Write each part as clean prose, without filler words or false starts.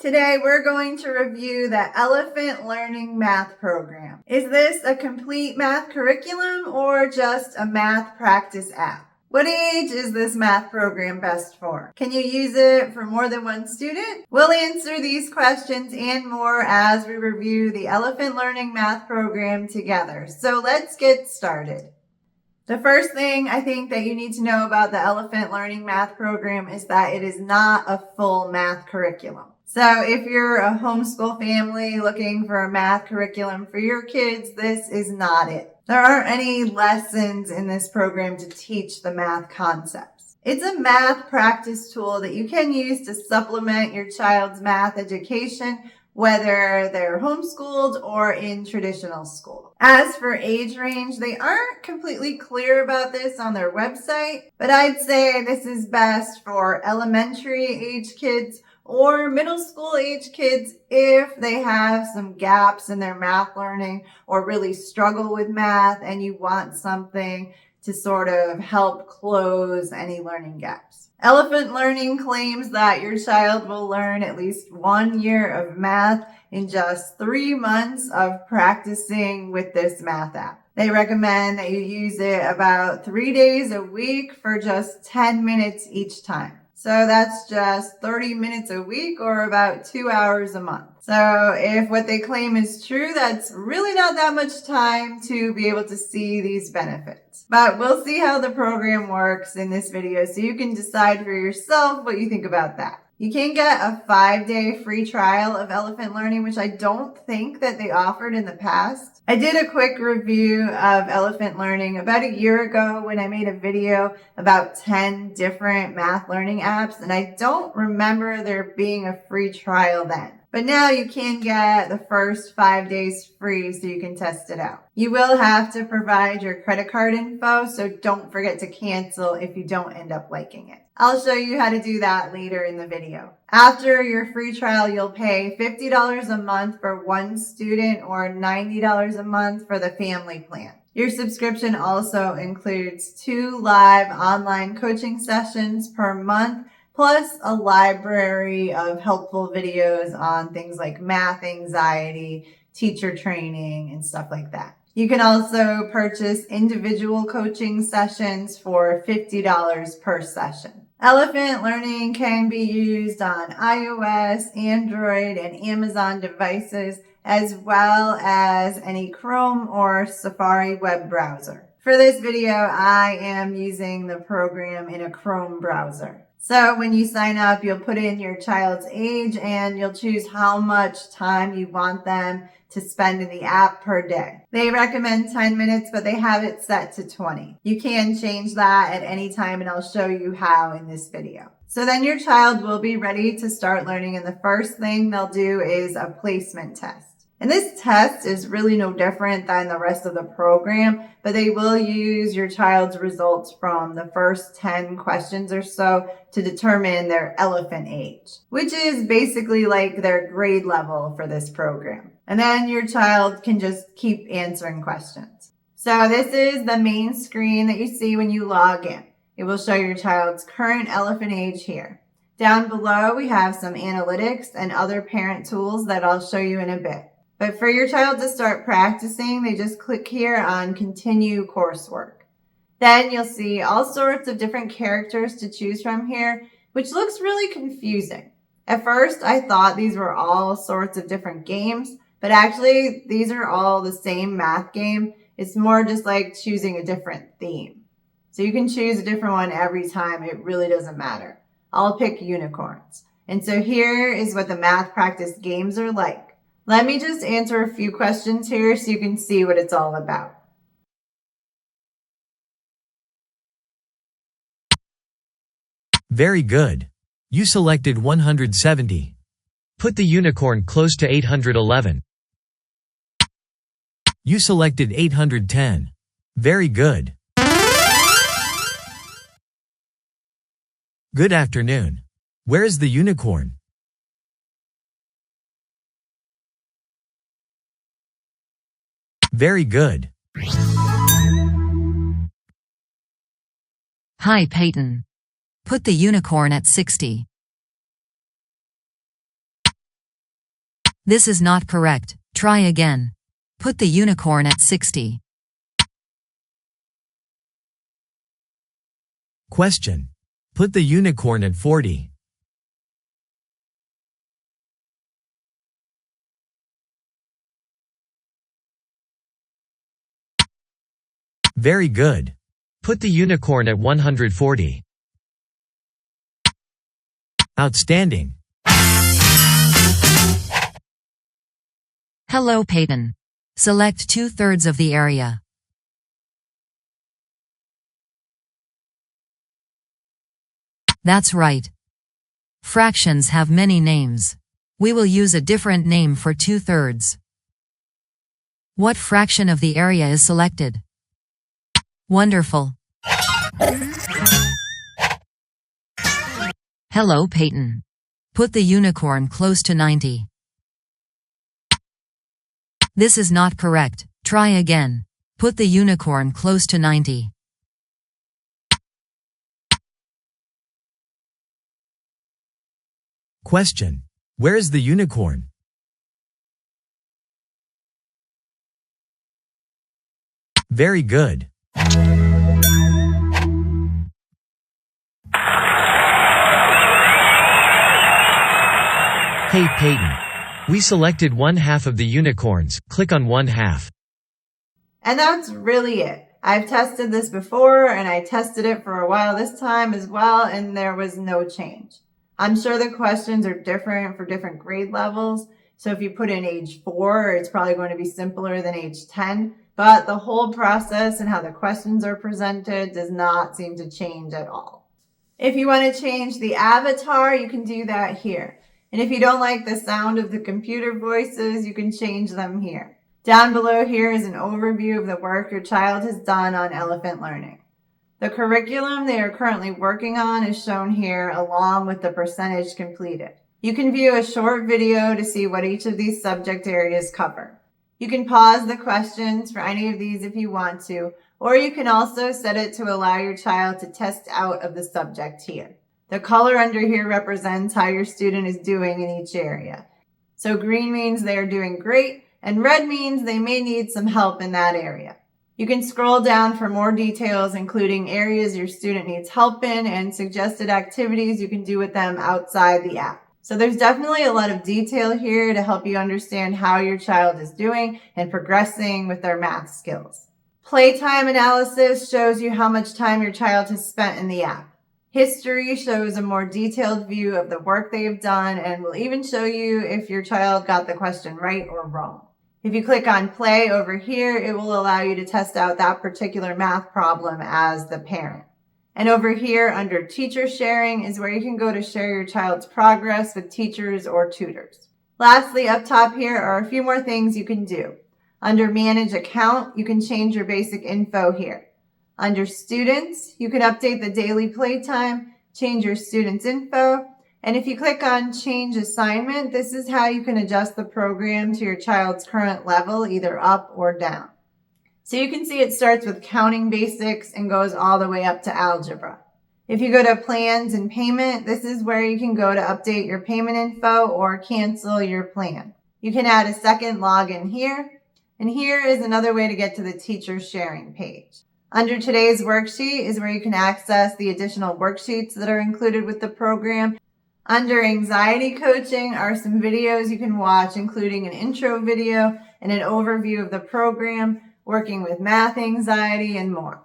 Today we're going to review the Elephant Learning Math Program. Is this a complete math curriculum or just a math practice app? What age is this math program best for? Can you use it for more than one student? We'll answer these questions and more as we review the Elephant Learning Math Program together. So let's get started. The first thing I think that you need to know about the Elephant Learning Math Program is that it is not a full math curriculum. So if you're a homeschool family looking for a math curriculum for your kids, this is not it. There aren't any lessons in this program to teach the math concepts. It's a math practice tool that you can use to supplement your child's math education, whether they're homeschooled or in traditional school. As for age range, they aren't completely clear about this on their website, but I'd say this is best for elementary age kids or middle school age kids if they have some gaps in their math learning or really struggle with math and you want something to sort of help close any learning gaps. Elephant Learning claims that your child will learn at least 1 year of math in just 3 months of practicing with this math app. They recommend that you use it about 3 days a week for just 10 minutes each time. So that's just 30 minutes a week or about 2 hours a month. So if what they claim is true, that's really not that much time to be able to see these benefits. But we'll see how the program works in this video so you can decide for yourself what you think about that. You can get a 5-day free trial of Elephant Learning, which I don't think that they offered in the past. I did a quick review of Elephant Learning about a year ago when I made a video about 10 different math learning apps, and I don't remember there being a free trial then. But now you can get the first 5 days free so you can test it out. You will have to provide your credit card info, so don't forget to cancel if you don't end up liking it. I'll show you how to do that later in the video. After your free trial, you'll pay $50 a month for one student or $90 a month for the family plan. Your subscription also includes 2 live online coaching sessions per month, plus a library of helpful videos on things like math anxiety, teacher training, and stuff like that. You can also purchase individual coaching sessions for $50 per session. Elephant Learning can be used on iOS, Android, and Amazon devices, as well as any Chrome or Safari web browser. For this video, I am using the program in a Chrome browser. So when you sign up, you'll put in your child's age and you'll choose how much time you want them to spend in the app per day. They recommend 10 minutes, but they have it set to 20. You can change that at any time, and I'll show you how in this video. So then your child will be ready to start learning, and the first thing they'll do is a placement test. And this test is really no different than the rest of the program, but they will use your child's results from the first 10 questions or so to determine their elephant age, which is basically like their grade level for this program. And then your child can just keep answering questions. So this is the main screen that you see when you log in. It will show your child's current elephant age here. Down below, we have some analytics and other parent tools that I'll show you in a bit. But for your child to start practicing, they just click here on Continue Coursework. Then you'll see all sorts of different characters to choose from here, which looks really confusing. At first, I thought these were all sorts of different games, but actually, these are all the same math game. It's more just like choosing a different theme. So you can choose a different one every time. It really doesn't matter. I'll pick unicorns. And so here is what the math practice games are like. Let me just answer a few questions here so you can see what it's all about. Very good. You selected 170. Put the unicorn close to 811. You selected 810. Very good. Good afternoon. Where is the unicorn? Very good. Hi, Peyton. Put the unicorn at 60. This is not correct. Try again. Put the unicorn at 60. Question. Put the unicorn at 40. Very good. Put the unicorn at 140. Outstanding. Hello, Peyton. Select 2/3 of the area. That's right. Fractions have many names. We will use a different name for 2/3. What fraction of the area is selected? Wonderful. Hello, Peyton. Put the unicorn close to 90. This is not correct. Try again. Put the unicorn close to 90. Question. Where is the unicorn? Very good. Hey Peyton. We selected 1/2 of the unicorns. Click on 1/2. And that's really it. I've tested this before, and I tested it for a while this time as well, and there was no change. I'm sure the questions are different for different grade levels. So if you put in age 4, it's probably going to be simpler than age 10. But the whole process and how the questions are presented does not seem to change at all. If you want to change the avatar, you can do that here. And if you don't like the sound of the computer voices, you can change them here. Down below here is an overview of the work your child has done on elephant learning. The curriculum they are currently working on is shown here along with the percentage completed. You can view a short video to see what each of these subject areas cover. You can pause the questions for any of these if you want to, or you can also set it to allow your child to test out of the subject here. The color under here represents how your student is doing in each area. So green means they are doing great, and red means they may need some help in that area. You can scroll down for more details, including areas your student needs help in and suggested activities you can do with them outside the app. So there's definitely a lot of detail here to help you understand how your child is doing and progressing with their math skills. Playtime analysis shows you how much time your child has spent in the app. History shows a more detailed view of the work they have done and will even show you if your child got the question right or wrong. If you click on play over here, it will allow you to test out that particular math problem as the parent. And over here under teacher sharing is where you can go to share your child's progress with teachers or tutors. Lastly, up top here are a few more things you can do. Under manage account, you can change your basic info here. Under students, you can update the daily playtime, change your students' info, and if you click on change assignment, this is how you can adjust the program to your child's current level, either up or down. So you can see it starts with counting basics and goes all the way up to algebra. If you go to plans and payment, this is where you can go to update your payment info or cancel your plan. You can add a second login here, and here is another way to get to the teacher sharing page. Under today's worksheet is where you can access the additional worksheets that are included with the program. Under anxiety coaching are some videos you can watch, including an intro video and an overview of the program, working with math anxiety, and more.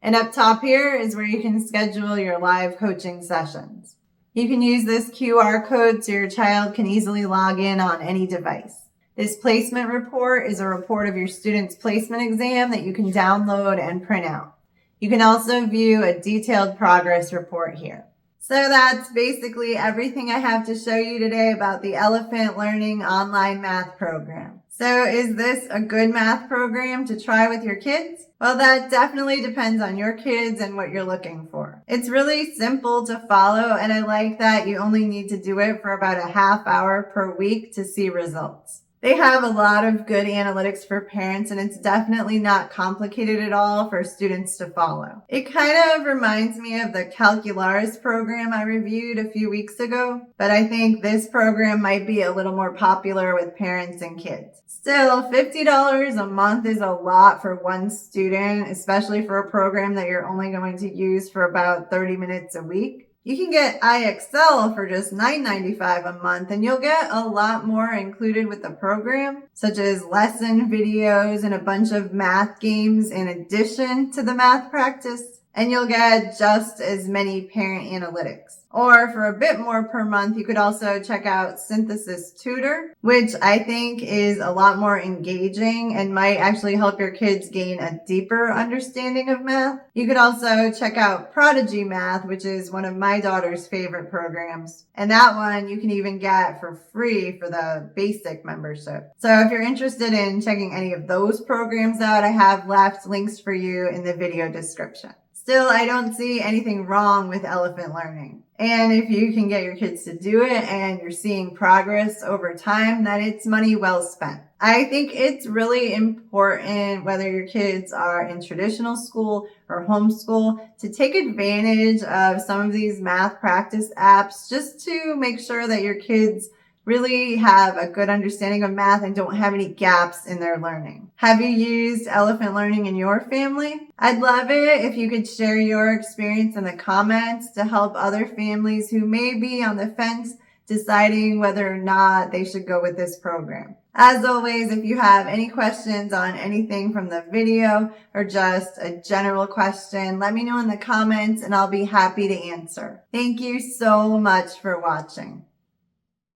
And up top here is where you can schedule your live coaching sessions. You can use this QR code so your child can easily log in on any device. This placement report is a report of your student's placement exam that you can download and print out. You can also view a detailed progress report here. So that's basically everything I have to show you today about the Elephant Learning online math program. So is this a good math program to try with your kids? Well, that definitely depends on your kids and what you're looking for. It's really simple to follow, and I like that you only need to do it for about a half hour per week to see results. They have a lot of good analytics for parents, and it's definitely not complicated at all for students to follow. It kind of reminds me of the Calcularis program I reviewed a few weeks ago, but I think this program might be a little more popular with parents and kids. Still, $50 a month is a lot for one student, especially for a program that you're only going to use for about 30 minutes a week. You can get IXL for just $9.95 a month, and you'll get a lot more included with the program, such as lesson videos and a bunch of math games in addition to the math practice. And you'll get just as many parent analytics. Or for a bit more per month, you could also check out Synthesis Tutor, which I think is a lot more engaging and might actually help your kids gain a deeper understanding of math. You could also check out Prodigy Math, which is one of my daughter's favorite programs. And that one you can even get for free for the basic membership. So if you're interested in checking any of those programs out, I have left links for you in the video description. Still, I don't see anything wrong with elephant learning. And if you can get your kids to do it and you're seeing progress over time, then it's money well spent. I think it's really important, whether your kids are in traditional school or homeschool, to take advantage of some of these math practice apps just to make sure that your kids really have a good understanding of math and don't have any gaps in their learning. Have you used elephant learning in your family? I'd love it if you could share your experience in the comments to help other families who may be on the fence deciding whether or not they should go with this program. As always, if you have any questions on anything from the video or just a general question, let me know in the comments and I'll be happy to answer. Thank you so much for watching.